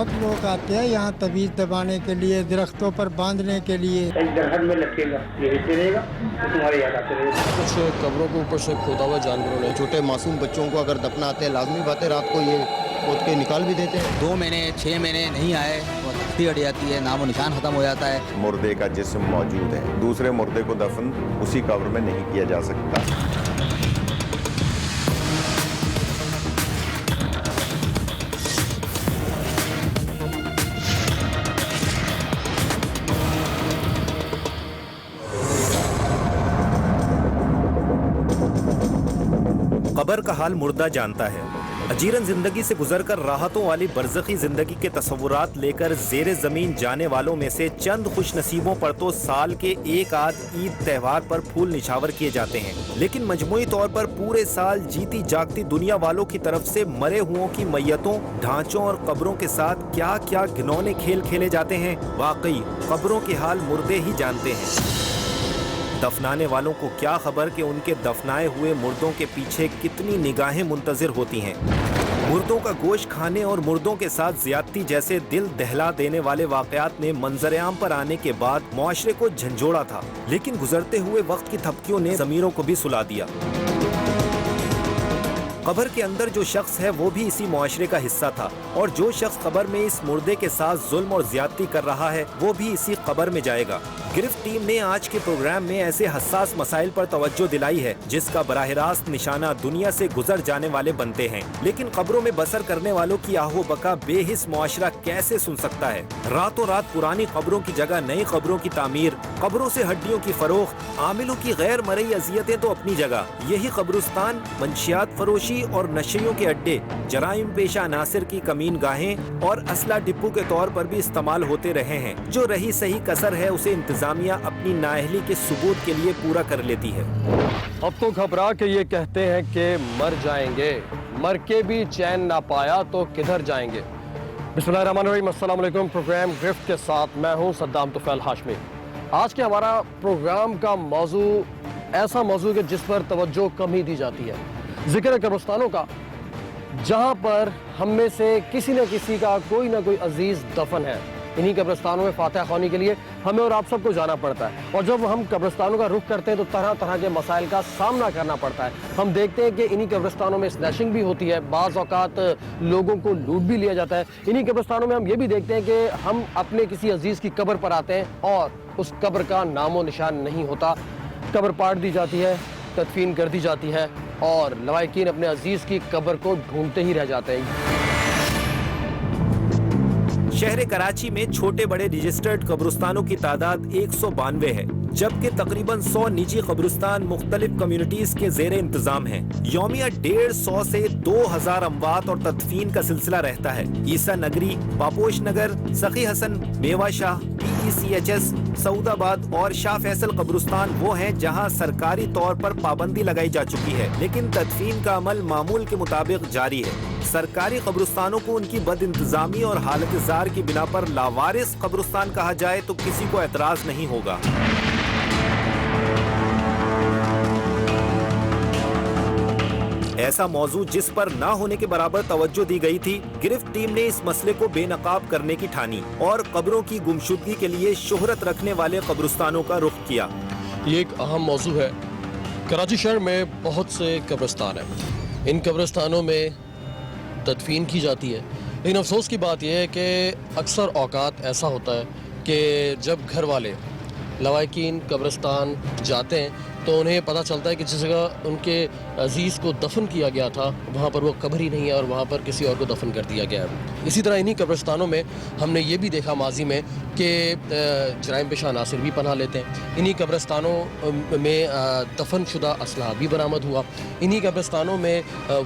बहुत लोग आते हैं यहाँ तबीज दबाने के लिए, दरख्तों पर बांधने के लिए। घर में लटकेगा, ये हिस्से रहेगा तो तुम्हारे याद आते रहेगा। कुछ कब्रों के ऊपर से खोदा हुआ जानवरों ने छोटे मासूम बच्चों को अगर दफनाते हैं, लाजमी बात है रात को ये खोद के निकाल भी देते हैं। 2 महीने 6 महीने नहीं आए और हड्डी अड़ जाती है, नामो निशान खत्म हो जाता है। मुर्दे का जिस्म मौजूद है, दूसरे मुर्दे को दफन उसी कब्र में नहीं किया जा सकता। कब्र का हाल मुर्दा जानता है। अजीरन जिंदगी से गुजरकर राहतों वाली बरज़खी जिंदगी के तस्वुरात लेकर ज़ेरे ज़मीन जाने वालों में से चंद खुश नसीबों पर तो साल के एक आध ईद त्योहार पर फूल निछावर किए जाते हैं, लेकिन मजमूई तौर पर पूरे साल जीती जागती दुनिया वालों की तरफ से मरे हुओं की मैयतों, ढांचों और कब्रों के साथ क्या क्या घिनौने खेल खेले जाते हैं। वाकई कब्रों के हाल मुर्दे ही जानते हैं। दफनाने वालों को क्या खबर कि उनके दफनाए हुए मुर्दों के पीछे कितनी निगाहें मुंतजिर होती हैं। मुर्दों का गोश्त खाने और मुर्दों के साथ ज्यादती जैसे दिल दहला देने वाले वाकयात ने मंजर-ए-आम पर आने के बाद मुआशरे को झंझोड़ा था, लेकिन गुजरते हुए वक्त की थपकियों ने ज़मीरों को भी सुला दिया। कब्र के अंदर जो शख्स है वो भी इसी मुआशरे का हिस्सा था, और जो शख्स कब्र में इस मुर्दे के साथ जुल्म और ज्यादती कर रहा है वो भी इसी कब्र में जाएगा। गिरफ्त टीम ने आज के प्रोग्राम में ऐसे हसास मसाइल पर तवज्जो दिलाई है जिसका बराह रास्त निशाना दुनिया से गुजर जाने वाले बनते हैं, लेकिन कब्रों में बसर करने वालों की आहो बका बेहिस मुआशरा कैसे सुन सकता है। रातों रात पुरानी कब्रों की जगह नई कब्रों की तामीर, कब्रों से हड्डियों की फरोख्त, आमिलों की गैर मरई अजियतें तो अपनी जगह, यही कब्रिस्तान मंशियात फरोशी और नशेयों के अड्डे, जराइम पेशा नासिर की कमीन गाहें और असला डिपो के तौर पर भी इस्तेमाल होते रहे हैं। जो रही सही कसर है उसे इंतजामिया अपनी नाअहली के सबूत के लिए पूरा कर लेती है। अब तो घबरा के ये कहते हैं कि मर जाएंगे, मर के भी चैन ना पाया तो किधर जाएंगे। बिस्मिल्लाहिर्रहमानिर्रहीम, अस्सलाम वालेकुम। प्रोग्राम गिरफ्त के साथ मैं हूँ सद्दाम तुफैल हाशमी। आज के हमारा प्रोग्राम का मौजू ऐसा मौजू है जिस पर तवज्जो कम ही दी जाती है। जिक्र कब्रिस्तानों का, जहाँ पर हम में से किसी न किसी का कोई ना कोई अजीज दफन है। इन्हीं कब्रिस्तानों में फातिहा ख्वानी के लिए हमें और आप सबको जाना पड़ता है, और जब हम कब्रिस्तानों का रुख करते हैं तो तरह तरह के मसाइल का सामना करना पड़ता है। हम देखते हैं कि इन्हीं कब्रिस्तानों में स्नैचिंग भी होती है, बाज़ औक़ात लोगों को लूट भी लिया जाता है। इन्हीं कब्रिस्तानों में हम ये भी देखते हैं कि हम अपने किसी अजीज़ की कब्र पर आते हैं और उस कब्र का नामो निशान नहीं होता। कब्र पाट दी जाती है, तदफीन कर दी जाती है और लवाहिकीन अपने अजीज़ की कब्र को ढूंढते ही रह जाते हैं। शहर कराची में छोटे बड़े रजिस्टर्ड कब्रिस्तानों की तादाद 192 है, जबकि तकरीबन 100 निजी कब्रिस्तान मुख्तलिफ कम्युनिटीज के जेर इंतजाम हैं। यौमिया 150 से 2000 अमवात और तदफीन का सिलसिला रहता है। ईसा नगरी, पापोश नगर, सखी हसन, मेवाशाह, PECHS, सऊदाबाद और शाह फैसल कब्रिस्तान वो हैं जहां सरकारी तौर पर पाबंदी लगाई जा चुकी है, लेकिन तदफीन का अमल मामूल के मुताबिक जारी है। सरकारी कब्रिस्तानों को उनकी बद इंतजामी और हालत जार की बिना पर लावारिस कब्रिस्तान कहा जाए तो किसी को एतराज नहीं होगा। ऐसा मौजू जिस पर ना होने के बराबर तवज्जो दी गई थी, गिरफ्त टीम ने इस मसले को बेनकाब करने की ठानी और कब्रों की गुमशुदगी के लिए शोहरत रखने वाले कब्रिस्तानों का रुख किया। ये एक अहम मौजू है। कराची शहर में बहुत से कब्रिस्तान हैं। इन कब्रिस्तानों में तदफीन की जाती है, लेकिन अफसोस की बात यह है कि अक्सर औकात ऐसा होता है कि जब घर वाले लवाहिकीन कब्रिस्तान जाते हैं तो उन्हें पता चलता है कि जिस जगह उनके अजीज़ को दफन किया गया था वहाँ पर वो कब्र ही नहीं है और वहाँ पर किसी और को दफन कर दिया गया है। इसी तरह इन्हीं कब्रिस्तानों में हमने ये भी देखा माजी में कि जराइम पेशा नासिर भी पनाह लेते हैं। इन्हीं कब्रिस्तानों में दफन शुदा असलहा भी बरामद हुआ। इन्हीं कब्रिस्तानों में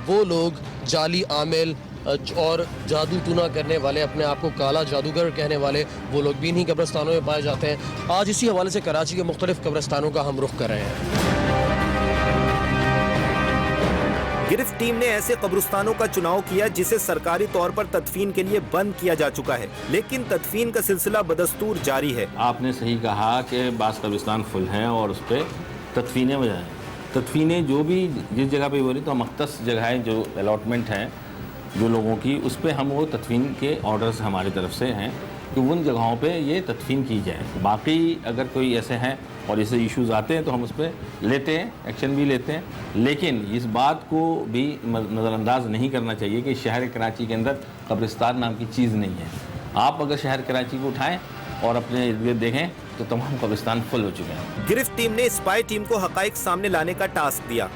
वो लोग जाली आमिल और जादू टूना करने वाले, अपने आप को काला जादूगर कहने वाले, वो लोग भी इन्हीं कब्रिस्तानों में पाए जाते हैं। आज इसी हवाले से कराची के मुख्तलिफ कब्रिस्तानों का हम रुख कर रहे हैं। गिरफ्त टीम ने ऐसे कब्रिस्तानों का चुनाव किया जिसे सरकारी तौर पर तदफीन के लिए बंद किया जा चुका है, लेकिन तदफीन का सिलसिला बदस्तूर जारी है। आपने सही कहा कि बास कब्रिस्तान फुल हैं और उस पर तदफीनें वजह तदफीनें जो भी जिस जगह पे हो रही तो मख्तस जगहें जो अलॉटमेंट हैं जो लोगों की, उस पर हम वो तदफीन के ऑर्डर्स हमारी तरफ से हैं कि उन जगहों पे ये तदफीन की जाए। बाकी अगर कोई ऐसे हैं और ऐसे इश्यूज़ आते हैं तो हम उस पर लेते हैं, एक्शन भी लेते हैं, लेकिन इस बात को भी नज़रअंदाज नहीं करना चाहिए कि शहर कराची के अंदर कब्रिस्तान नाम की चीज़ नहीं है। आप अगर शहर कराची को उठाएं और अपने इर्द गिर्द देखें तो तमाम कब्रिस्तान फुल हो चुके हैं। गिरफ्त टीम ने स्पाई टीम को हकाइक सामने लाने का टास्क दिया।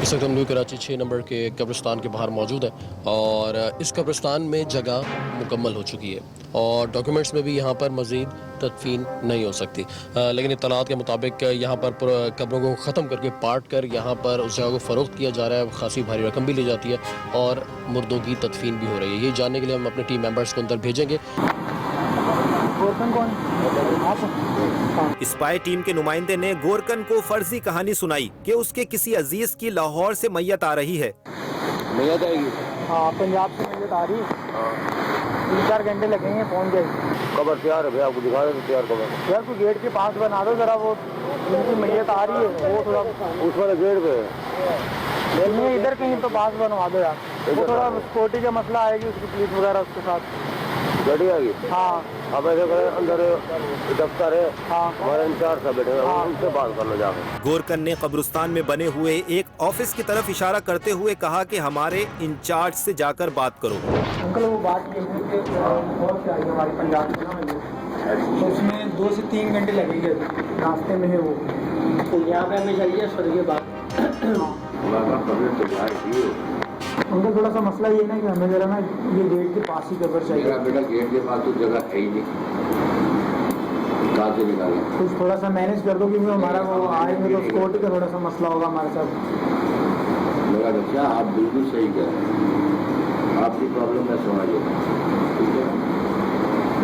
इस वक्त हम न्यू कराची 6 नंबर के कब्रिस्तान के बाहर मौजूद है और इस कब्रिस्तान में जगह मुकम्मल हो चुकी है और डॉक्यूमेंट्स में भी यहाँ पर मज़ीद तदफीन नहीं हो सकती, लेकिन इत्तलात के मुताबिक यहाँ पर कब्रों को ख़त्म करके पार्ट कर यहाँ पर उस जगह को फ़रोख्त किया जा रहा है। खासी भारी रकम भी ली जाती है और मुर्दों की तदफीन भी हो रही है। ये जानने के लिए हम अपने टीम मेंबर्स को अंदर भेजेंगे। स्पाई टीम के नुमाइंदे ने गोरकन को फर्जी कहानी सुनाई कि उसके किसी अजीज की लाहौर से मैयत आ रही है। मैयत आएगी? हाँ, पंजाब से मैयत आ रही है। 3-4 घंटे लगेंगे पहुँच जाएगी। कबर तैयार है भैया, आपको दिखा दे तैयार कबर। यार कोई गेट के पास बना दो जरा, वो जिनकी मैयत आ रही है वो थोड़ा उस वाले गेट पे नहीं, इधर कहीं तो पास बनवा दो यार। वो थोड़ा सिक्योरिटी का मसला आएगी, उसकी पुलिस वगैरह उसके साथ गाड़ी आएगी। हाँ, अब ऐसे करें, अंदर दफ्तर है, हाँ, हमारे इंचार्ज साहब बैठे हैं, उनसे बात कर लो जाकर। गोरकन ने कब्रिस्तान में बने हुए एक ऑफिस की तरफ इशारा करते हुए कहा कि हमारे इंचार्ज से जाकर बात करो। अंकल वो बात ये है कि बहुत चाहिए हमारे पंजाब में ना, तो उसमें 2 से 3 घंटे लगेंगे, रास्ते में है वो। तो यहाँ पे हमें चाहिए सर ये बात। उनका थोड़ा सा मसला ये ना कि हमें जरा ना ये गेट के पास ही कवर चाहिए। मेरा बेटा गेट के पास तो जगह है ही नहीं, कहाँ से निकालें? कुछ थोड़ा सा मैनेज कर दो क्योंकि हमारा वो आएंगे तो सिक्योरिटी का थोड़ा सा मसला होगा हमारे साथ। मेरा बच्चा आप बिल्कुल सही कह रहे हैं, आपकी प्रॉब्लम मैं समझिए।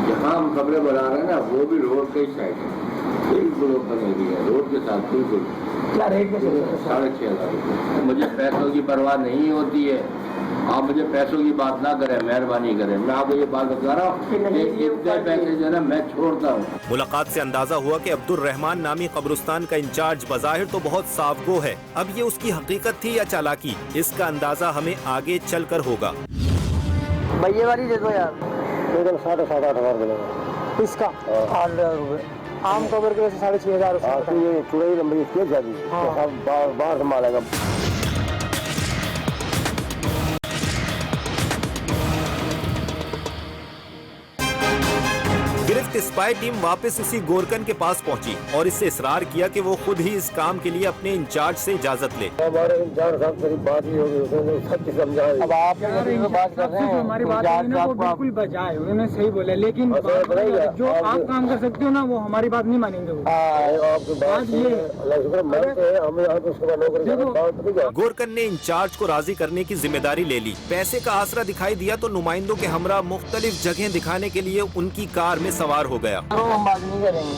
जहाँ हम कमरे बना रहे हैं ना वो भी रोड के साइड है, बिल्कुल बनेगी है रोड के साथ बिल्कुल। क्या रेट में? 6,500 रुपये। मुझे पैसों की परवाह नहीं होती है, आप मुझे पैसों की बात ना करें, मेहरबानी करें। मैं आपको ये बात बता रहा हूँ कि इतने पैसे जो है ना मैं छोड़ता हूँ। मुलाकात से अंदाजा हुआ कि अब्दुल रहमान नामी कब्रिस्तान का इंचार्ज बज़ाहिर तो बहुत साफ़गो है। अब ये उसकी हकीकत थी या चालाकी, इसका अंदाजा हमें आगे चल कर होगा। भैया वाली दे दो यार। 7,500 मिलेगा इसका। 8,000 रुपये आम कवर के वैसे 6,500। ये चुड़ाई लंबी इसकी जाती है, बाहर संभालेगा। गिरफ्त स्पाई टीम वापस उसी गोरकन के पास पहुंची और इससे इसरार किया कि वो खुद ही इस काम के लिए अपने इंचार्ज से इजाजत ले। हमारे इंचार्ज साहब से बात ही होगी, उन्होंने सच समझाया। अब आप बात कर रहे हैं, हमारी बात वो बिल्कुल बजाए, उन्होंने सही बोला, लेकिन जो आप काम कर सकते हो ना वो हमारी बात नहीं मानेंगे। गोरकन ने इंचार्ज को राजी करने की जिम्मेदारी ले ली। पैसे का आसरा दिखाई दिया तो नुमाइंदों के हमरा मुख्तलिफ जगह दिखाने के लिए उनकी कार में सवार हो गया। हम बात नहीं करेंगे।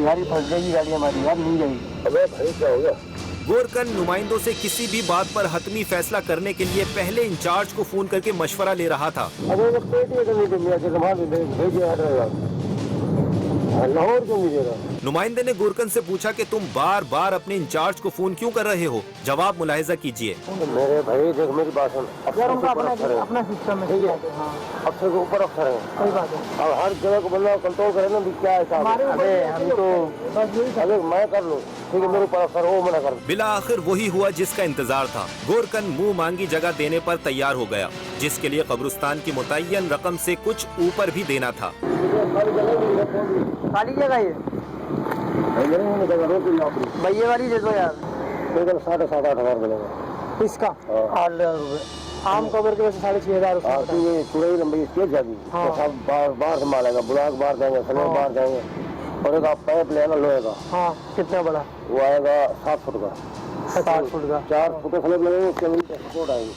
गाड़ी फंस जाएगी, गाड़ी हमारी यार नहीं जाएगी। अबे भाई क्या हो गया? गोरकन नुमाइंदों से किसी भी बात पर हतमी फैसला करने के लिए पहले इंचार्ज को फोन करके मशवरा ले रहा था। लाहौर क्यों नहीं दे रहा? नुमाइंदे ने गोरकन से पूछा कि तुम बार बार अपने इंचार्ज को फोन क्यों कर रहे हो? जवाब मुलाहिजा कीजिए। मेरे भाई देख मेरी बात सुन, अपना सिस्टम है, अफसर के ऊपर अफसर है, सही बात है। अब हर जगह को बंदा कंट्रोल करे ना, क्या है हम तो अगर मैं कर लूँ ठीक है, मेरे ऊपर अफसर वो मना कर। बिला आखिर वही हुआ जिसका इंतजार था। गोरकन मुंह मांगी जगह देने पर तैयार हो गया, जिसके लिए कब्रिस्तान की मुतय्यन रकम से कुछ ऊपर भी देना था। खाली जगह ये भैया वाली दे दो यार। 7,500 मिलेगा इसका। 8,000 रुपये आम कवर के वैसे 6,500। ये चुड़ाई लंबी इसकी जाती है, बाहर संभालेगा, बुला के बाहर जाएंगे, समय बाहर जाएंगे। और एक पाइप लेना लोहे का। हाँ, कितना बड़ा? वो आएगा 7 फुट का। 7 फुट का 4 फुट का स्लैब लगेगा, उसके सपोर्ट आएगी।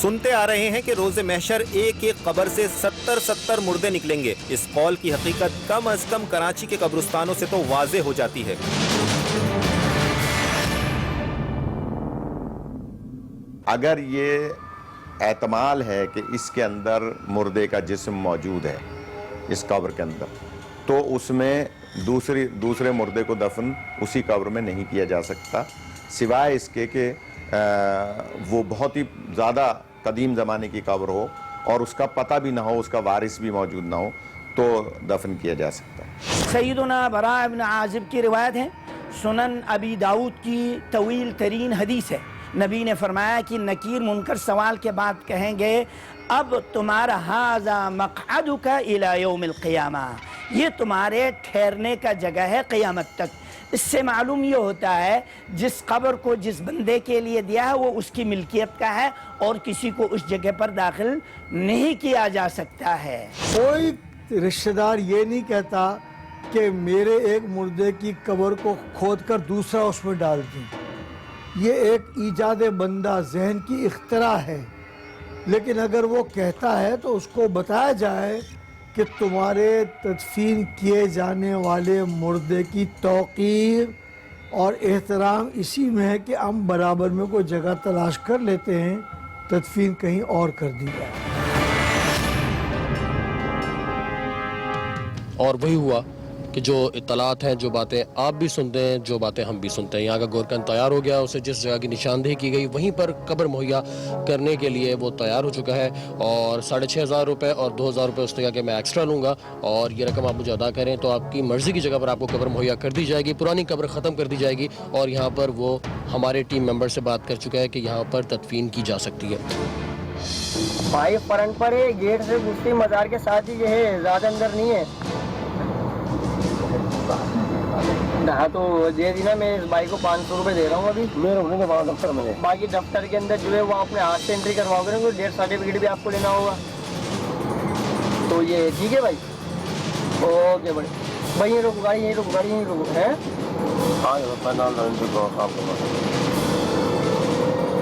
सुनते आ रहे हैं कि रोज़े महशर एक एक कब्र से 70 मुर्दे निकलेंगे। इस कौल की हकीकत कम अज कम कराची के कब्रिस्तानों से तो वाज़े हो जाती है। अगर ये एहतमाल है कि इसके अंदर मुर्दे का जिस्म मौजूद है इस कब्र के अंदर, तो उसमें दूसरे मुर्दे को दफन उसी कब्र में नहीं किया जा सकता, सिवाय इसके कि वो बहुत ही ज़्यादा कदीम ज़माने की कब्र हो और उसका पता भी ना हो, उसका वारिस भी मौजूद ना हो, तो दफन किया जा सकता है। सैयदुना बरा इब्न आज़िब की रिवायत है, सुनन अबी दाऊद की तवील तरीन हदीस है। नबी ने फरमाया कि नकीर मुनकर सवाल के बाद कहेंगे, अब तुम्हारा हाजा मक़अदुका इला यौमिल क़ियामा, ये तुम्हारे ठहरने का जगह है क़यामत तक। इससे मालूम ये होता है जिस कब्र को जिस बंदे के लिए दिया है वो उसकी मिल्कियत का है और किसी को उस जगह पर दाखिल नहीं किया जा सकता है। कोई रिश्तेदार ये नहीं कहता कि मेरे एक मुर्दे की कब्र को खोद कर दूसरा उसमें डाल दें। ये एक ईजाद बंदा जहन की इख्तरा है, लेकिन अगर वो कहता है तो उसको बताया जाए कि तुम्हारे तदफीन किए जाने वाले मुर्दे की तौक़ीर और एहतराम इसी में है कि हम बराबर में कोई जगह तलाश कर लेते हैं, तदफीन कहीं और कर दी जाए। और वही हुआ कि जो इत्तलात हैं, जो बातें आप भी सुनते हैं, जो बातें हम भी सुनते हैं। यहाँ का गोरकन तैयार हो गया, उसे जिस जगह की निशानदेही की गई वहीं पर कब्र मुहैया करने के लिए वो तैयार हो चुका है। और 6,500 रुपये और 2,000 रुपये उसने कहा कि मैं एक्स्ट्रा लूँगा और ये रकम आप मुझे अदा करें तो आपकी मर्ज़ी की जगह पर आपको कब्र मुहैया कर दी जाएगी, पुरानी कब्र ख़त्म कर दी जाएगी। और यहाँ पर वो हमारे टीम मेंबर से बात कर चुका है कि यहाँ पर तदफीन की जा सकती है। भाई फ्रंट पर है, गेट से घुसती मज़ार के साथ ही ये है, ज़्यादा अंदर नहीं है। हाँ तो दे दी ना, मैं इस भाई को 500 रुपये दे रहा हूँ अभी। मेरे होने के बाद दफ्तर में, बाकी दफ्तर के अंदर जो है वो अपने हाथ से एंट्री करवाओगे ना, तो डेथ सर्टिफिकेट भी आपको लेना होगा। तो ये ठीक है भाई, ओके भाई। भाई ये रुको गाड़ी, यहीं रुको गाड़ी, यहीं रुको है।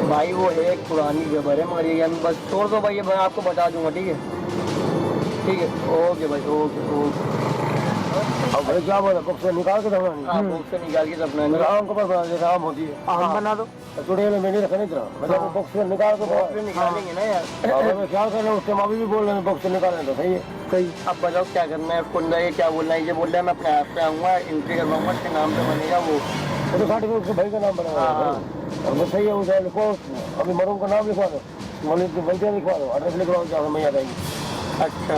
भाई वो है एक पुरानी जबर है मगर ये बस छोड़ दो भाई, ये मैं आपको बता दूंगा, ठीक है ठीक है, ओके भाई, ओके ओके। अब भाई क्या बोला, बुक से निकाल के दफना? हाँ, बुक से निकाल के दफना राम को राम होती है, हम बना दो चुड़ैल में नहीं रखने इतना, मतलब बुक से निकाल के बुक से निकालेंगे ना यार। मैं क्या कर रहा हूँ, उसके माँ भी बोल रहे हैं बुक से निकालें तो सही है। सही, अब बताओ क्या करना है उसको, ये क्या बोलना है, ये बोल रहा है मैं अपने हाथ पे आऊँगा, एंट्री करवाऊँगा, उसके नाम पे बनेगा वो, तो सर्टिफिकेट उसके भाई का नाम बनेगा। और वो सही है, उसे लिखो, अभी मरूम का नाम लिखवा दो, मौलवी की बल्टियाँ लिखवा दो, एड्रेस लिखवाओ, जहाँ मैं आ जाएगी। अच्छा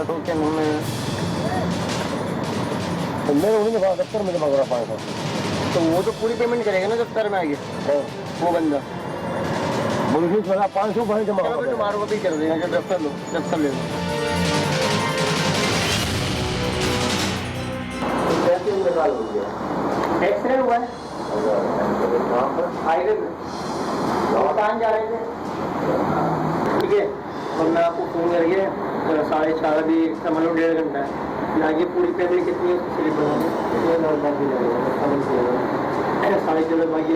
तो क्या नाम है, मेरे उन्हीं के पास दफ्तर में जमा करा 500। तो वो तो पूरी पेमेंट करेगा ना दफ्तर में आगे वो बंदा, मुझे 500 भाई जमा करो, तुम्हारे को भी कर देगा, जब दफ्तर लो, दफ्तर ले लो। एक्सरे हुआ है हाईवे में, कहाँ जा रहे थे? ठीक है, और मैं आपको फ़ोन करिए 4:30 अभी समझ लो 1.5 घंटा है, आगे पूरी पेमेंट कितनी है स्लिप बना दें, 4:30 बाकी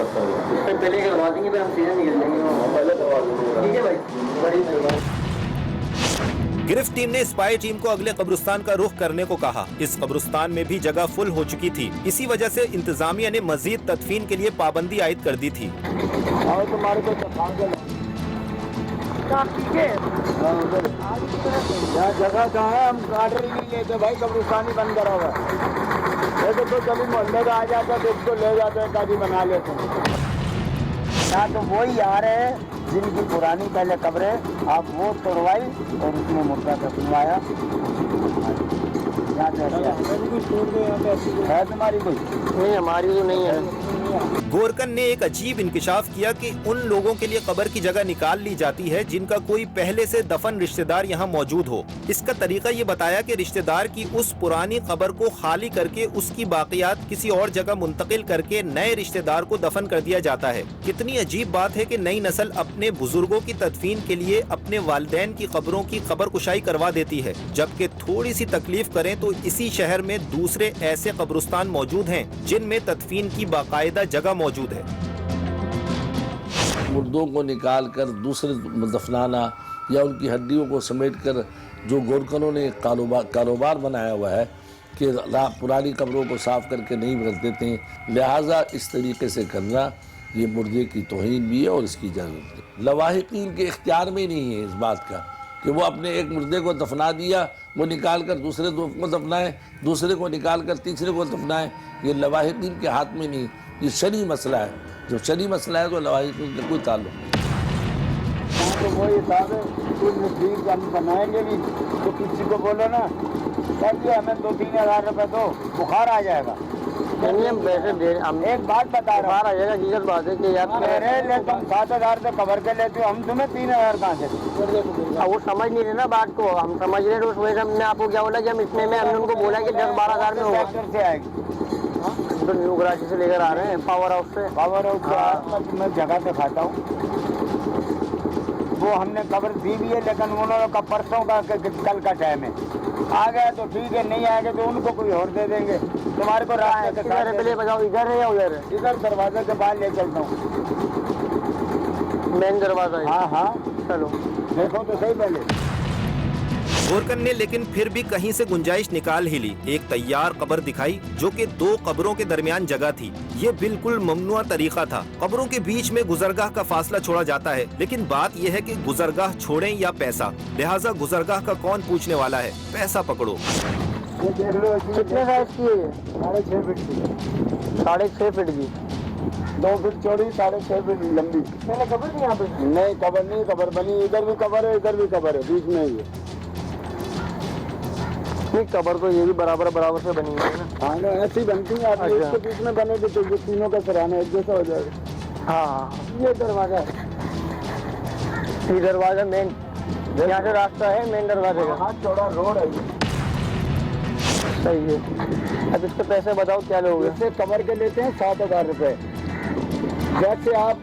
उससे पहले करवा देंगे, फिर हम सीधे निकल जाएंगे, पहले करवा देंगे। ठीक है भाई, बड़ी मेहरबानी। गिरफ्त टीम ने स्पाई टीम को अगले कब्रिस्तान का रुख करने को कहा। इस कब्रिस्तान में भी जगह फुल हो चुकी थी, इसी वजह से इंतजामिया ने मजीद तदफीन के लिए पाबंदी आयद कर दी थी। और तुम्हारे को जगह कहाँ है, हम गाड़ी नहीं लेते भाई, कब्रिस्तान ही बंद करा हुआ है। तो कभी मोहल्ले का आ जाता है तो उसको ले जाते हैं, गाड़ी बना लेते हैं। हाँ तो वही आ रहे हैं जिनकी पुरानी पहले कब्रें, आप वो तोड़वाई और उसमें मुर्दा दफनवाया। है तुम्हारी कोई? नहीं, हमारी तो नहीं है। गोरकन ने एक अजीब इंकिशाफ किया कि उन लोगों के लिए कब्र की जगह निकाल ली जाती है जिनका कोई पहले से दफन रिश्तेदार यहाँ मौजूद हो। इसका तरीका ये बताया कि रिश्तेदार की उस पुरानी कब्र को खाली करके उसकी बाकियात किसी और जगह मुंतकिल करके नए रिश्तेदार को दफन कर दिया जाता है। कितनी अजीब बात है कि नई नस्ल अपने बुजुर्गों की तदफीन के लिए अपने वालिदैन की कब्रों की कब्र कुशाई करवा देती है, जबकि थोड़ी सी तकलीफ करें तो इसी शहर में दूसरे ऐसे कब्रिस्तान मौजूद हैं जिनमें तदफीन की बाकायदा जगह मौजूद है। मुर्दों को निकाल कर दूसरे दफनाना या उनकी हड्डियों को समेट कर जो गोरकनों ने कारोबार बनाया हुआ है कि पुरानी कब्रों को साफ करके नहीं भर देते हैं, लिहाजा इस तरीके से करना ये मुर्दे की तौहीन भी है और इसकी इजाज़त है। लवाहिकीन के इख्तियार में नहीं है इस बात का कि वो अपने एक मुर्दे को दफना दिया, वो निकाल कर दूसरे को दफनाए, दूसरे को निकाल कर तीसरे को दफनाए। ये लवाहिकीन के हाथ में नहीं, ये शरई मसला है। जो शरई मसला है तो लवाहिकीन का कोई ताल्लुक नहीं। तो वही हिसाब है, कुछ नजदीक हम बनाएंगे भी तो किसी को बोलो ना कहते हमें 2-3 हज़ार रुपये दो, बुखार आ जाएगा। हम पैसे दे, हम एक बात बता रहे बुखार आ जाएगा, हकीकत बात है कि यार मेरे ले तुम 7,000 से कवर के लेते हो, हम तुम्हें 3,000 कहाँ से? वो समझ नहीं रहे ना बात को, हम समझ रहे उस वजह से हमने आपको क्या बोला कि हम इतने में, हमने उनको बोला कि 10-12 हज़ार में होगा। से आएगी तो न्यू कराची से लेकर आ रहे हैं, पावर हाउस से। पावर हाउस मैं जगह से खाता हूँ, वो हमने खबर दी भी है, लेकिन उन्होंने का परसों का कल का टाइम है, आ गया तो ठीक है, नहीं आएगा तो उनको कोई और दे देंगे। तुम्हारे को राह है पहले बताओ, इधर है या उधर है? इधर दरवाजे के बाहर ले चलता हूँ, मेन दरवाजा। हाँ हाँ चलो देखो तो सही पहले। गोरकन ने लेकिन फिर भी कहीं से गुंजाइश निकाल ही ली। एक तैयार कब्र दिखाई जो कि 2 कब्रों के दरमियान जगह थी। ये बिल्कुल ममनुआ तरीका था। कब्रों के बीच में गुजरगाह का फासला छोड़ा जाता है, लेकिन बात यह है कि गुजरगाह छोड़ें या पैसा, लिहाजा गुजरगाह का कौन पूछने वाला है, पैसा पकड़ो। कितने साइज की है? 6.5 फीट की। 6.5 फीट की, 2 फीट चौड़ी, 6.5 फीट लंबी। पहले कब्र नहीं यहाँ पे? नहीं कब्र नहीं, कब्र बनी, इधर भी कब्र है, इधर भी कब्र है, बीच में ये नहीं कब्र तो ये भी बराबर से बनी है ना? हाँ ना, ऐसी बनती है। अच्छा। इसके बीच में बनेगी तो ये तीनों का सराहना एक जैसा हो जाएगा। हाँ ये दरवाजा है, ये दरवाजा मेन, यहाँ से रास्ता है मेन दरवाजे का। हाँ चौड़ा रोड है ये। सही है। अब इसके पैसे बताओ क्या लोगे? इससे कवर के लेते हैं 7,000 रुपये। जैसे आप,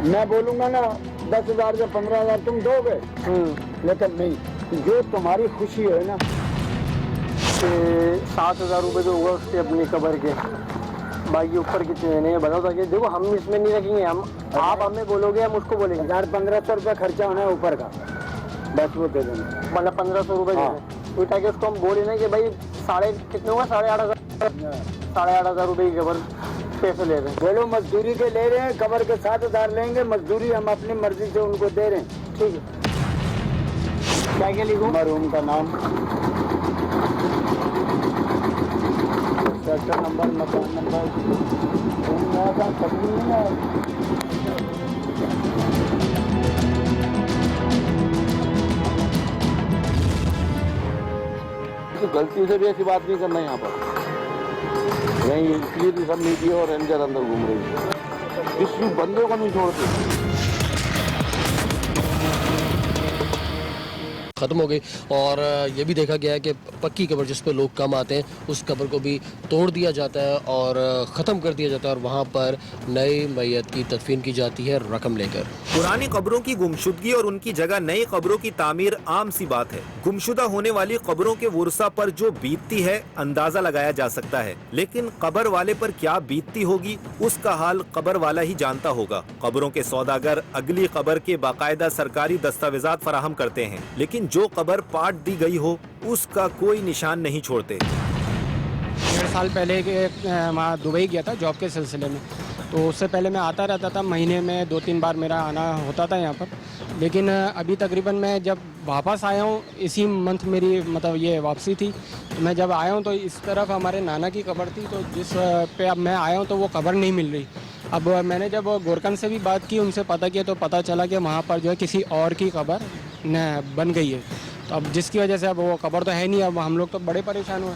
मैं बोलूँगा ना 10,000 या 15,000 तुम दोगे, लेकिन नहीं, जो तुम्हारी खुशी है ना, 7,000 रुपये जो होगा उसके अपनी कबर के, बाकी ऊपर कितने नहीं बताओ, ताकि देखो हम इसमें नहीं रखेंगे, हम आप हमें बोलोगे हम उसको बोलेंगे। 1,500 रुपये खर्चा होना है ऊपर का, बस वो दे देना, मतलब 1,500 रुपये तो ताकि उसको हम बोले ना कि भाई कितने होगा, 8,500 रुपये की कबर पैसे ले रहे हैं। बोलो मजदूरी के ले रहे हैं, कबर के 7,000 लेंगे, मजदूरी हम अपनी मर्जी से उनको दे रहे हैं। ठीक है, क्या क्या लिखूँ? मरहूम का नाम, सेक्टर नंबर, मकान नंबर, तो गलती से भी ऐसी बात नहीं करना यहाँ पर। यही इसलिए सब मीडिया और रेंजर अंदर घूम रही है, किसी बंदे को नहीं छोड़ते। ख़त्म हो गई और ये भी देखा गया है कि पक्की कब्र जिस पर लोग कम आते हैं उस कब्र को भी तोड़ दिया जाता है और ख़त्म कर दिया जाता है और वहाँ पर नई मैयत की तदफीन की जाती है रकम लेकर। पुरानी कब्रों की गुमशुदगी और उनकी जगह नई कब्रों की तामीर आम सी बात है। गुमशुदा होने वाली कब्रों के वुरसा पर जो बीतती है अंदाजा लगाया जा सकता है, लेकिन कब्र वाले पर क्या बीतती होगी उसका हाल कब्र वाला ही जानता होगा। कब्रों के सौदागर अगली कब्र के बाकायदा सरकारी दस्तावेजात फराहम करते हैं, लेकिन जो कब्र पाट दी गई हो उसका कोई निशान नहीं छोड़ते। 1.5 साल पहले वहाँ दुबई गया था जॉब के सिलसिले में, तो उससे पहले मैं आता रहता था, महीने में 2-3 बार मेरा आना होता था यहाँ पर। लेकिन अभी तकरीबन मैं जब वापस आया हूँ, इसी मंथ मेरी मतलब ये वापसी थी, तो मैं जब आया हूँ तो इस तरफ हमारे नाना की कब्र थी, तो जिस पे अब मैं आया हूँ तो वो कब्र नहीं मिल रही। अब मैंने जब गोरकन से भी बात की, उनसे पता किया, तो पता चला कि वहाँ पर जो है किसी और की कब्र बन गई है। तो अब जिसकी वजह से अब वो कब्र तो है नहीं, अब हम लोग तो बड़े परेशान हुए।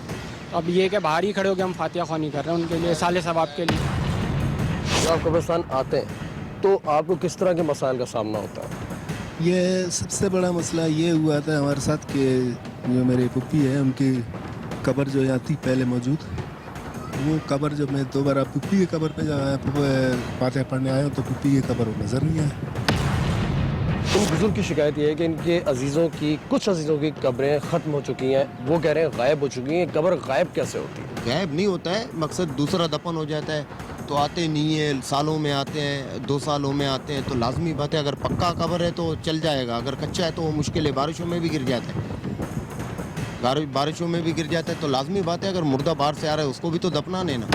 तो अब ये कि बाहर ही खड़े हो गए हम फातिहा ख्वानी कर रहे हैं उनके लिए, साले सवाब के लिए। जब आप कब्रिस्तान आते हैं तो आपको किस तरह के मसाइल का सामना होता है? ये सबसे बड़ा मसला ये हुआ था हमारे साथ कि जो मेरे पुप्पी है उनकी कब्र जो यहाँ थी पहले मौजूद, वो कब्र जब मैं दोबारा पुप्पी की कब्र पे फातिहा पढ़ने आया तो पुप्पी की कब्र नज़र नहीं आया। इन बुजुर्ग की शिकायत ये है कि इनके अजीज़ों की, कुछ अजीज़ों की कब्रें ख़त्म हो चुकी हैं, वो कह रहे हैं गायब हो चुकी हैं। कब्र गायब कैसे होती है? गायब नहीं होता है, मकसद दूसरा दफन हो जाता है तो आते नहीं है, सालों में आते हैं, 2 सालों में आते हैं, तो लाजमी बात है अगर पक्का कब्र है तो चल जाएगा, अगर कच्चा है तो वो मुश्किल है, बारिशों में भी गिर जाता है, बारिशों में भी गिर जाता है, तो लाजमी बात है अगर मुर्दा बाहर से आ रहा है उसको भी तो दफनाने ना।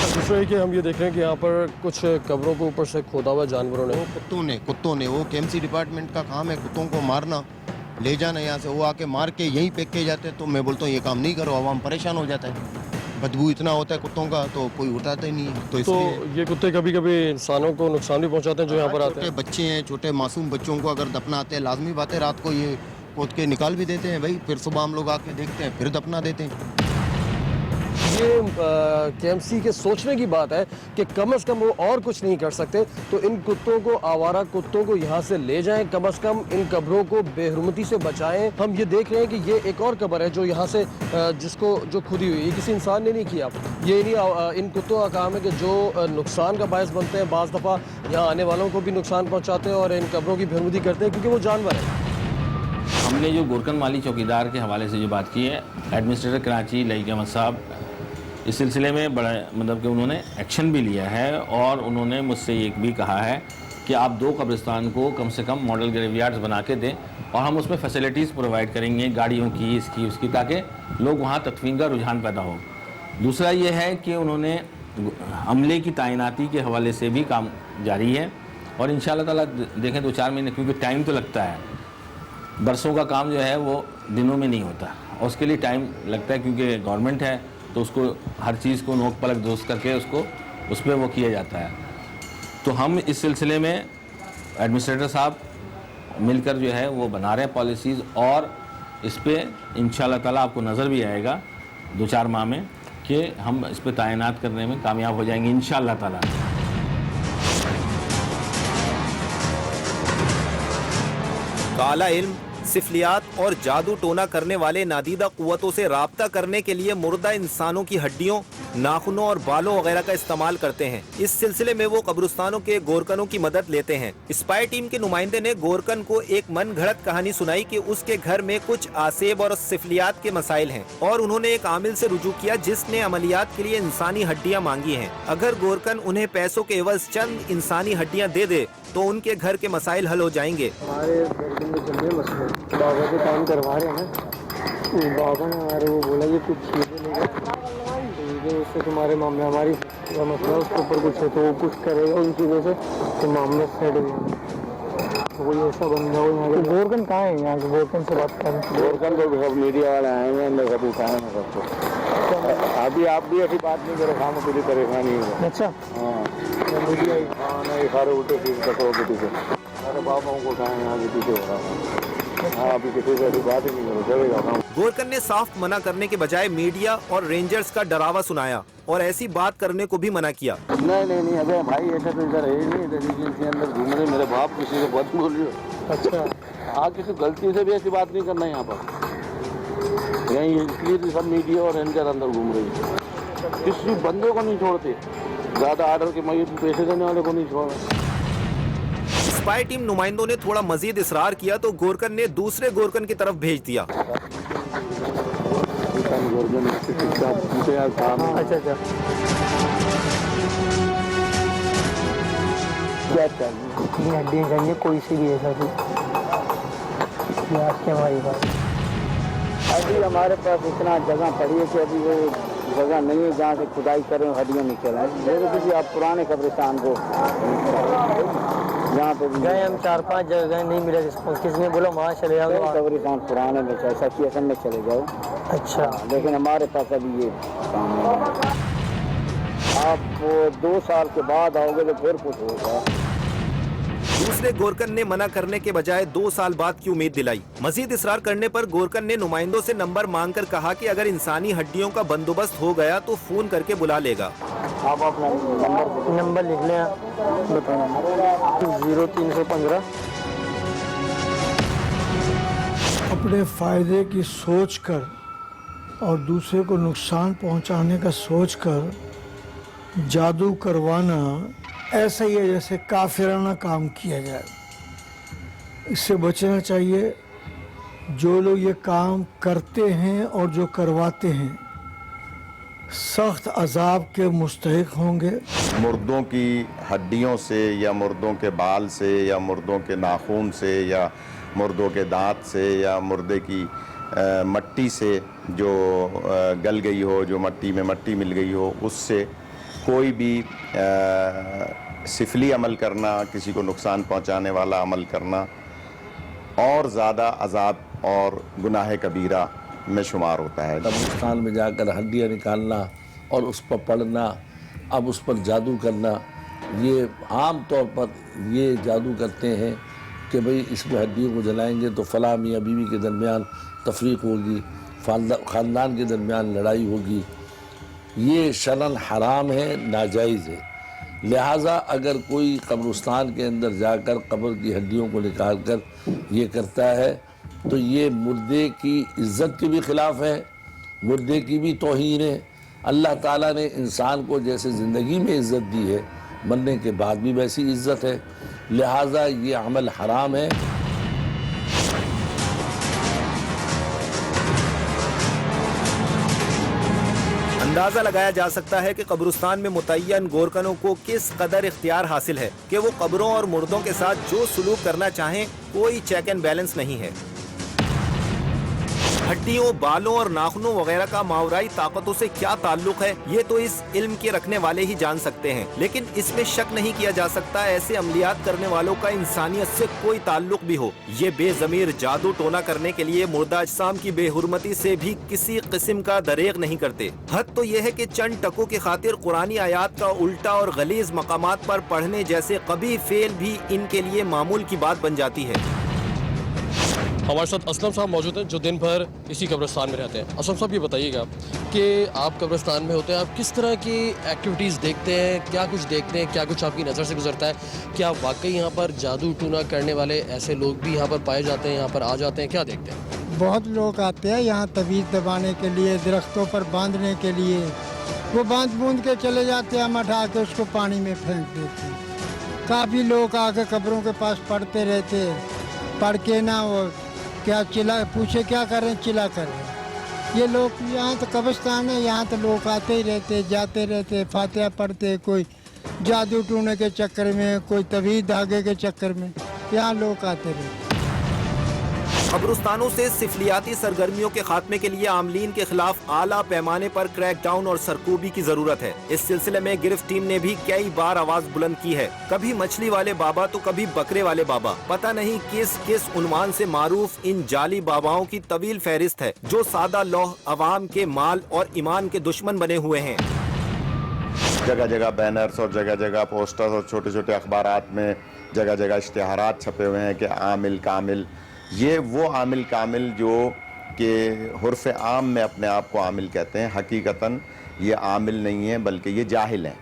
दूसरा है कि हम ये देख रहे हैं कि यहाँ पर कुछ कब्रों के ऊपर से खोदा हुआ जानवरों ने, कुत्तों ने वो केएमसी डिपार्टमेंट का काम है कुत्तों को मारना, ले जाना यहाँ से, वो आके मार के यहीं फेंक के जाते हैं। तो मैं बोलता हूँ ये काम नहीं करो, आवाम परेशान हो जाता है, बदबू इतना होता है कुत्तों का तो कोई उठाता ही नहीं है। तो इसलिए ये कुत्ते कभी कभी इंसानों को नुकसान भी पहुँचाते हैं जो यहाँ पर आते छोटे हैं। बच्चे हैं, छोटे मासूम बच्चों को अगर दफनाते हैं, लाजमी बात है रात को ये खोद के निकाल भी देते हैं भाई, फिर सुबह हम लोग आके देखते हैं, फिर दफना देते हैं। ये केएमसी के सोचने की बात है कि कम से कम वो और कुछ नहीं कर सकते तो इन कुत्तों को, आवारा कुत्तों को यहाँ से ले जाएं, कम से कम इन कब्रों को बेहुरमती से बचाएं। हम ये देख रहे हैं कि ये एक और कब्र है जो यहाँ से जिसको जो खुदी हुई, ये किसी इंसान ने नहीं किया। ये नहीं, इन कुत्तों का काम है कि जो नुकसान का बायस बनते हैं, बाज़ दफ़ा यहाँ आने वालों को भी नुकसान पहुँचाते हैं और इन कब्रों की बेहुरमती करते हैं क्योंकि वो जानवर है। हमने जो गोरकन माली चौकीदार के हवाले से जो बात की है, एडमिनिस्ट्रेटर कराची लईक अहमद साहब इस सिलसिले में बड़ा मतलब कि उन्होंने एक्शन भी लिया है और उन्होंने मुझसे एक भी कहा है कि आप 2 कब्रिस्तान को कम से कम मॉडल ग्रेवयार्ड्स बना के दें और हम उसमें फैसिलिटीज़ प्रोवाइड करेंगे, गाड़ियों की, इसकी उसकी, ताकि लोग वहाँ तदफीन का रुझान पैदा हो। दूसरा ये है कि उन्होंने अमले की तैनाती के हवाले से भी काम जारी है और इंशाअल्लाह ताला देखें 2-4 महीने, क्योंकि टाइम तो लगता है, बरसों का काम जो है वो दिनों में नहीं होता और उसके लिए टाइम लगता है क्योंकि गवर्नमेंट है तो उसको हर चीज़ को नोक पलक दुरुस्त करके उसको उस पर वो किया जाता है। तो हम इस सिलसिले में एडमिनिस्ट्रेटर साहब मिलकर जो है वो बना रहे हैं पॉलिसीज़ और इस पर इंशाअल्लाह ताला आपको नज़र भी आएगा 2-4 माह में कि हम इस पर तैनात करने में कामयाब हो जाएंगे इंशाअल्लाह ताला। काला इल्म, सिफलियात और जादू टोना करने वाले नादीदा कुव्वतों से राब्ता करने के लिए मुर्दा इंसानों की हड्डियों, नाखूनों और बालों वगैरह का इस्तेमाल करते हैं। इस सिलसिले में वो कब्रिस्तानों के गोरकनों की मदद लेते हैं। स्पाई टीम के नुमाइंदे ने गोरकन को एक मन घड़त कहानी सुनाई कि उसके घर में कुछ आसेब और सिफलियात के मसाइल हैं और उन्होंने एक आमिल से रुजू किया जिसने अमलियात के लिए इंसानी हड्डियाँ मांगी हैं। अगर गोरकन उन्हें पैसों के एवज चंद इंसानी हड्डियाँ दे दे तो उनके घर के मसाइल हल हो जाएंगे। हमारे बाबा से काम करवा रहे हैं ना, बाबा ने हमारे वो बोला ये कुछ चीज़ें लेकर उससे तुम्हारे मामले, हमारी मसला उसके ऊपर कुछ है तो वो कुछ करेगा उन चीज़ों से तो मामले सेट हो जाएंगे। तो कोई ऐसा बंदा हो यहाँ के। गोरकन कहाँ है? यहाँ के गोरकन से बात करें। गोरकन तो सब मीडिया वाले आए हैं, मैं सब उठाए हैं सबको। अभी आप भी ऐसी बात नहीं करो, खाना पूरी परेशानी है। अच्छा हाँ, मीडिया नहीं सारे उल्टे सीधे के पीछे सारे बाबाओं को उठाए यहाँ के पीछे हो रहा है। हाँ, अभी किसी से ऐसी बात ही नहीं करो, चलेगा। गोरकन ने साफ मना करने के बजाय मीडिया और रेंजर्स का डरावा सुनाया और ऐसी बात करने को भी मना किया। नहीं अबे भाई ऐसा तो इधर है ही नहीं, इधर के अंदर घूम रहे मेरे बाप किसी से बात बोल रही हो। अच्छा हाँ, किसी गलती से भी ऐसी बात नहीं करना यहाँ पर, यहीं इसलिए सब मीडिया और रेंजर अंदर घूम रही है। किसी बंदे को नहीं छोड़ते, ज़्यादा आर्डर के मई पैसे देने वाले को नहीं छोड़ रहे। स्पाई टीम नुमाइंदों ने थोड़ा मजीद इसरार किया तो गोरकन ने दूसरे गोरकन की तरफ भेज दिया। अच्छा क्या चाहिए? हड्डियाँ चाहिए कोई सी भी ऐसा हमारी बात। अभी हमारे पास इतना जगह पड़ी है कि अभी वो जगह नहीं है जहाँ से खुदाई करें हड्डियाँ निकल आए। जैसे किसी आप पुराने कब्रिस्तान को जहाँ पे गए हम 4-5 जगह गए, नहीं मिला रिस्पॉन्स। किसने बोला वहाँ चले जाओ, कब्रिस्तान पुराने में ऐसा किया में चले जाओ। अच्छा लेकिन हमारे पास अभी ये आप 2 साल के बाद आओगे तो फिर कुछ होगा। दूसरे गोरकन ने मना करने के बजाय 2 साल बाद की उम्मीद दिलाई। मजीद इसरार करने पर गोरकन ने नुमाइंदों से नंबर मांगकर कहा कि अगर इंसानी हड्डियों का बंदोबस्त हो गया तो फोन करके बुला लेगा। आप अपना नंबर लिख लें, बताना 0315। अपने फायदे की सोच कर और दूसरे को नुकसान पहुंचाने का सोच कर जादू करवाना ऐसा ही है जैसे काफिराना काम किया जाए। इससे बचना चाहिए। जो लोग ये काम करते हैं और जो करवाते हैं सख्त अजाब के मुस्तहिक होंगे। मुर्दों की हड्डियों से या मुर्दों के बाल से या मुर्दों के नाखून से या मुर्दों के दांत से या मुर्दे की मट्टी से जो गल गई हो, जो मट्टी में मट्टी मिल गई हो, उससे कोई भी सिफली अमल करना, किसी को नुकसान पहुंचाने वाला अमल करना और ज़्यादा अजाब और गुनाह कबीरा में शुमार होता है। कब्रिस्तान में जाकर हड्डियाँ निकालना और उस पर पढ़ना, अब उस पर जादू करना, ये आम तौर पर ये जादू करते हैं कि भाई इसमें हड्डियों को जलाएंगे तो फलां मियाँ बीवी के दरमियान तफरीक होगी, ख़ानदान के दरमियान लड़ाई होगी। ये शरन हराम है, नाजायज़ है। लिहाजा अगर कोई कब्रिस्तान के अंदर जाकर कब्र की हड्डियों को निकाल कर ये करता है तो ये मुर्दे की इज़्ज़त के भी ख़िलाफ़ है, मुर्दे की भी तौहीन है। अल्लाह ताला ने इंसान को जैसे ज़िंदगी में इज़्ज़त दी है, मरने के बाद भी वैसी इज़्ज़त है। लिहाजा ये अमल हराम है। अंदाज़ा लगाया जा सकता है कि कब्रिस्तान में मुतय्यन गोरकनों को किस कदर इख्तियार हासिल है कि वो कब्रों और मुर्दों के साथ जो सलूक करना चाहें, कोई चेक एंड बैलेंस नहीं है। हड्डियों, बालों और नाखूनों वगैरह का मावराई ताकतों से क्या ताल्लुक है, ये तो इस इल्म के रखने वाले ही जान सकते हैं। लेकिन इसमें शक नहीं किया जा सकता ऐसे अमलियात करने वालों का इंसानियत से कोई ताल्लुक भी हो। ये बेज़मीर जादू टोना करने के लिए मुर्दा अजसाम की बेहुरमती से भी किसी किस्म का दरेग नहीं करते। हद तो ये है कि चंद टकों की खातिर कुरानी आयात का उल्टा और गलीज मकामात पर पढ़ने जैसे कभी फेल भी इनके लिए मामूल की बात बन जाती है। हमारे साथ असलम साहब मौजूद हैं जो दिन भर इसी कब्रिस्तान में रहते हैं। असलम साहब ये बताइएगा कि आप कब्रिस्तान में होते हैं, आप किस तरह की एक्टिविटीज़ देखते हैं, क्या कुछ देखते हैं, क्या कुछ आपकी नज़र से गुजरता है? क्या वाकई यहाँ पर जादू टूना करने वाले ऐसे लोग भी यहाँ पर पाए जाते हैं, यहाँ पर आ जाते हैं? क्या देखते हैं? बहुत लोग आते हैं यहाँ तवीज़ दबाने के लिए, दरख्तों पर बांधने के लिए। वो बांध बूंद के चले जाते हैं, हम उठा के उसको पानी में फेंक देते हैं। काफ़ी लोग आके कब्रों के पास पढ़ते रहते, पढ़ के ना वो क्या चिल्ला पूछे क्या कर रहे हैं, चिल्ला कर रहे हैं। ये लोग यहाँ तो कब्रिस्तान है, यहाँ तो लोग आते ही रहते, जाते रहते, फातिहा पढ़ते, कोई जादू टूने के चक्कर में, कोई तवीज़ धागे के चक्कर में, यहाँ लोग आते रहते। कब्रिस्तानों से सिफलियाती सरगर्मियों के खात्मे के लिए आमलीन के खिलाफ आला पैमाने पर क्रैकडाउन और सरकूबी की जरूरत है। इस सिलसिले में गिरफ्त टीम ने भी कई बार आवाज बुलंद की है। कभी मछली वाले बाबा तो कभी बकरे वाले बाबा। पता नहीं किस किस उन्वान से मारूफ इन जाली बाबाओं की तवील फहरिस्त है जो सादा लौह अवाम के माल और ईमान के दुश्मन बने हुए हैं। जगह जगह बैनर्स और जगह जगह पोस्टर्स और छोटे छोटे अखबारात में जगह जगह इश्तिहारात छपे हुए हैं कि आमिल कामिल। ये वो आमिल कामिल जो कि हुर्फ़ आम में अपने आप को आमिल कहते हैं, हकीकतन ये आमिल नहीं है बल्कि ये जाहिल हैं।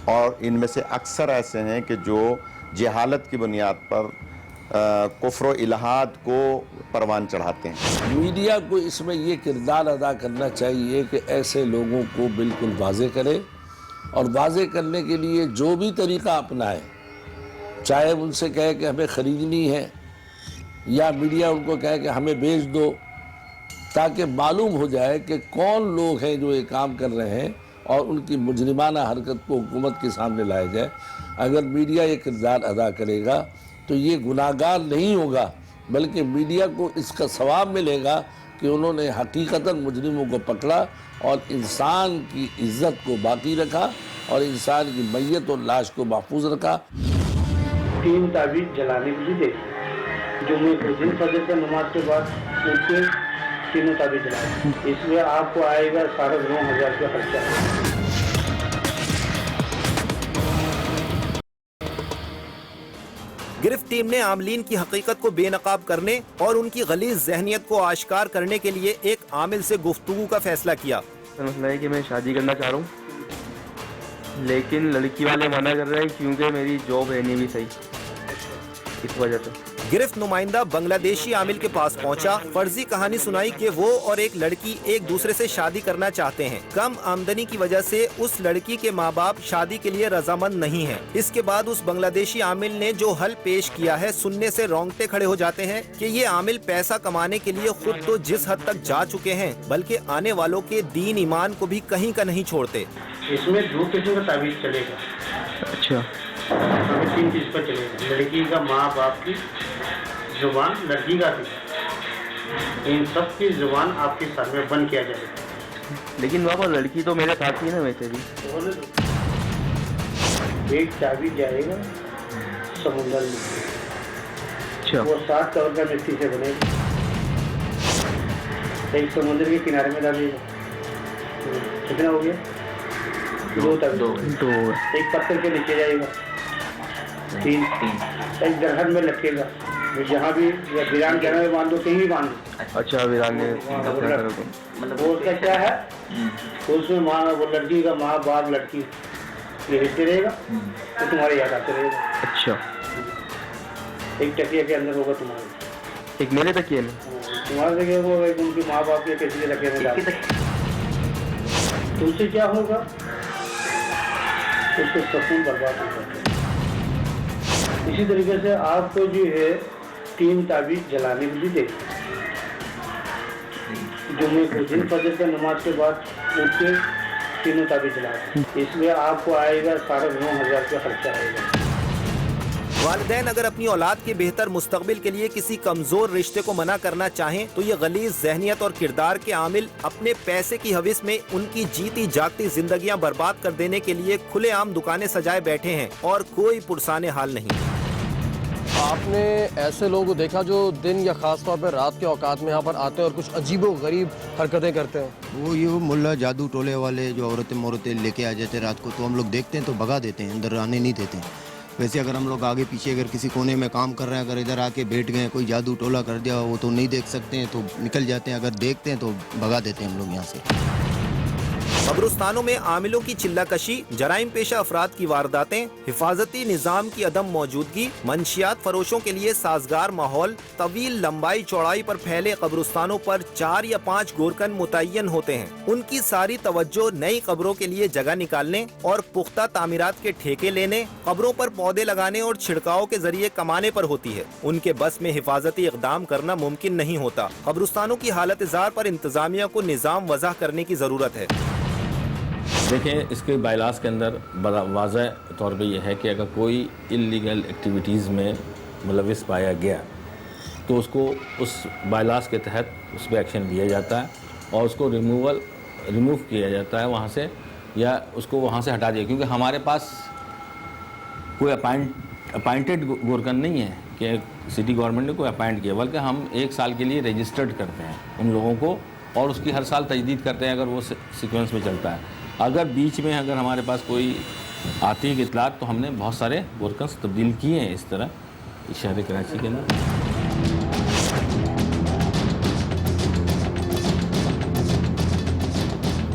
और इनमें से अक्सर ऐसे हैं कि जो जहालत की बुनियाद पर कुफ्र व इल्हाद को परवान चढ़ाते हैं। मीडिया को इसमें ये किरदार अदा करना चाहिए कि ऐसे लोगों को बिल्कुल वाज़े करे और वाज़े करने के लिए जो भी तरीक़ा अपनाए, चाहे उनसे कहे कि हमें ख़रीदनी है या मीडिया उनको कहे कि हमें बेच दो, ताकि मालूम हो जाए कि कौन लोग हैं जो ये काम कर रहे हैं और उनकी मुजरिमाना हरकत को हुकूमत के सामने लाया जाए। अगर मीडिया ये किरदार अदा करेगा तो ये गुनाहगार नहीं होगा, बल्कि मीडिया को इसका सवाब मिलेगा कि उन्होंने हकीकतन मुजरिमों को पकड़ा और इंसान की इज्जत को बाकी रखा और इंसान की मैयत और लाश को महफूज रखा। 3 ताबीज़ जलाने के लिए देखी जो मैं दिन फजर के नमाज के बाद उनके 3 ताबीज़ जलाए। इसमें आपको आएगा 9,500 का खर्चा। गिरफ्त टीम ने आमलीन की हकीकत को बेनकाब करने और उनकी गलीज जहनियत को आश्कार करने के लिए एक आमिल से गुफ्तगू का फैसला किया। मसला है कि मैं शादी करना चाह रहा हूँ, लेकिन लड़की वाले मना कर रहे हैं क्योंकि मेरी जॉब है नहीं भी सही, इस वजह से। गिरफ्त नुमाइंदा बांग्लादेशी आमिल के पास पहुंचा, फर्जी कहानी सुनाई कि वो और एक लड़की एक दूसरे से शादी करना चाहते हैं। कम आमदनी की वजह से उस लड़की के माँ बाप शादी के लिए रजामंद नहीं हैं। इसके बाद उस बांग्लादेशी आमिल ने जो हल पेश किया है सुनने से रोंगटे खड़े हो जाते हैं कि ये आमिल पैसा कमाने के लिए खुद तो जिस हद तक जा चुके हैं, बल्कि आने वालों के दीन ईमान को भी कहीं का नहीं छोड़ते। इसमें 2 किस्म का ताबीज़ चलेगा। अच्छा, 3 चीज पर चलेगा। लड़की का माँ बाप की जुबान, लड़की का भी, इन सब की जुबान आपके साथ में बंद किया जाएगा। लेकिन बाबा लड़की तो मेरे साथ ही है ना वैसे भी। एक चाबी जाएगा समुद्र में, अच्छा वो 7 करोड़ का मिट्टी से बनेगा, एक समुद्र के किनारे में डालेगा। कितना हो गया? 2 तक, 2 एक पत्थर के नीचे जाएगा, 3 एक दरख्त में लटकेगा, जहाँ भी वीरान जगह में बांध दो, कहीं भी बांध दो। अच्छा वीरान ने मतलब वो उसका क्या है, उसमें माँ, वो लड़की का माँ बाप लड़की ये हिस्से रहेगा तो तुम्हारे याद आते रहेगा। अच्छा एक टकिया के अंदर होगा तुम्हारे, एक मेरे तकिए में तुम्हारे तकिया को एक उनकी माँ बाप के किसी के तकिए में डाल, तुमसे क्या होगा, उसको सुकून बर्बाद हो जाता है। इसी तरीके से आपको जो है 3 ताबीज जलाने के लिए देखें। जुम्मे को दिन फजर के नमाज के बाद उठ के 3 ताबीज जलाते, इसलिए आपको आएगा 9,500 रुपया खर्चा आएगा। वालिदैन अगर अपनी औलाद के बेहतर मुस्तकबिल के लिए किसी कमजोर रिश्ते को मना करना चाहें तो ये गलीज जहनियत और किरदार के आमिल अपने पैसे की हविस में उनकी जीती जागती जिंदगियां बर्बाद कर देने के लिए खुलेआम दुकानें सजाए बैठे हैं और कोई पुरसाने हाल नहीं। आपने ऐसे लोगों को देखा जो दिन या खास तौर पर रात के औकात में यहाँ पर आते हैं और कुछ अजीबो गरीब हरकतें करते हैं? वो ये मुल्ला जादू टोले वाले जो औरतें मोरतें लेके आ जाते हैं रात को, तो हम लोग देखते हैं तो भगा देते हैं, अंदर आने नहीं देते हैं। वैसे अगर हम लोग आगे पीछे अगर किसी कोने में काम कर रहे हैं, अगर इधर आके बैठ गए, कोई जादू टोला कर दिया, वो तो नहीं देख सकते हैं तो निकल जाते हैं, अगर देखते हैं तो भगा देते हैं हम लोग यहाँ से। कब्रिस्तानों में आमिलों की चिल्लाकशी, जराइम पेशा अफराद की वारदातें, हिफाजती निज़ाम की अदम मौजूदगी, मंशियात फरोशों के लिए साजगार माहौल, तवील लंबाई चौड़ाई पर फैले कब्रिस्तानों पर 4 या 5 गोरकन मुतय्यन होते हैं। उनकी सारी तवज्जो नई कब्रों के लिए जगह निकालने और पुख्ता तामीरात के ठेके लेने, कब्रों पर पौधे लगाने और छिड़काव के जरिए कमाने पर होती है। उनके बस में हिफाजती इक़दाम करना मुमकिन नहीं होता। कब्रिस्तानों की हालत ज़ार पर इंतजामिया को निज़ाम वज़ाह करने की ज़रूरत है। देखें, इसके बायलास के अंदर बड़ा वाज़ह तौर पे यह है कि अगर कोई इल्लीगल एक्टिविटीज़ में मुलविस पाया गया तो उसको उस बायलास के तहत उस पर एक्शन लिया जाता है और उसको रिमूव किया जाता है वहाँ से, या उसको वहाँ से हटा दिया। क्योंकि हमारे पास कोई अपॉइंटेड गोरकन नहीं है कि सिटी गवर्नमेंट ने कोई अपॉइंट किया, बल्कि हम 1 साल के लिए रजिस्टर्ड करते हैं उन लोगों को और उसकी हर साल तजदीद करते हैं अगर वो सीक्वेंस में चलता है। अगर बीच में अगर हमारे पास कोई आती है इतलात तो हमने बहुत सारे गोरकन्स तब्दील किए हैं इस तरह शहर कराची के अंदर।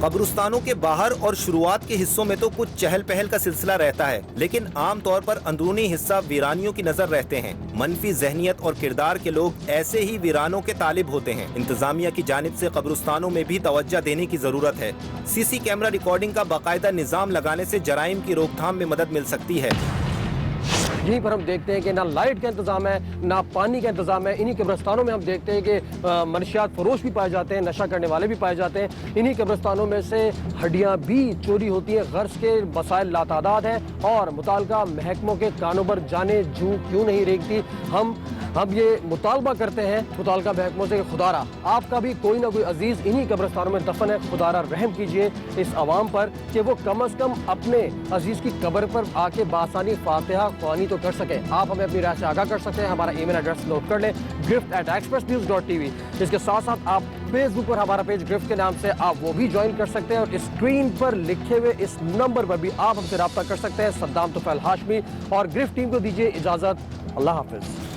कब्रिस्तानों के बाहर और शुरुआत के हिस्सों में तो कुछ चहल पहल का सिलसिला रहता है, लेकिन आम तौर पर अंदरूनी हिस्सा वीरानियों की नजर रहते हैं। मनफी जहनियत और किरदार के लोग ऐसे ही वीरानों के तालिब होते हैं। इंतजामिया की जानिब से कब्रिस्तानों में भी तवज्जो देने की जरूरत है। सीसी कैमरा रिकॉर्डिंग का बाकायदा निज़ाम लगाने से जराइम की रोकथाम में मदद मिल सकती है। यहीं पर हम देखते हैं कि ना लाइट का इंतजाम है, ना पानी का इंतजाम है। इन्हीं कब्रिस्तानों में हम देखते हैं कि मनशियात फरोश भी पाए जाते हैं, नशा करने वाले भी पाए जाते हैं। इन्हीं कब्रिस्तानों में से हड्डियां भी चोरी होती हैं। गर्ज के मसाइल लातादाद हैं और मुताल्लिका महकमों के कानों पर जाने जू क्यों नहीं रेंगती। हम ये मुतालबा करते हैं मुताल्लिका महकमों से कि खुदारा आपका भी कोई ना कोई अजीज इन्हीं कब्रिस्तानों में दफन है। खुदारा रहम कीजिए इस आवाम पर कि वो कम अज कम अपने अजीज की कब्र पर आके बासानी फातिहा ख्वानी तो कर सके। आप हमें अपनी राय से आगाह कर सकते हैं। हमारा ईमेल एड्रेस नोट कर लें, grift@expressnews.tv। इसके साथ साथ आप फेसबुक पर हमारा पेज गिफ्ट के नाम से आप वो भी ज्वाइन कर सकते हैं और स्क्रीन पर लिखे हुए इस नंबर पर भी आप हमसे रब्ता कर सकते हैं। सद्दाम तुफैल हाशमी और गिफ्ट टीम को दीजिए इजाजत। अल्लाह हाफिज।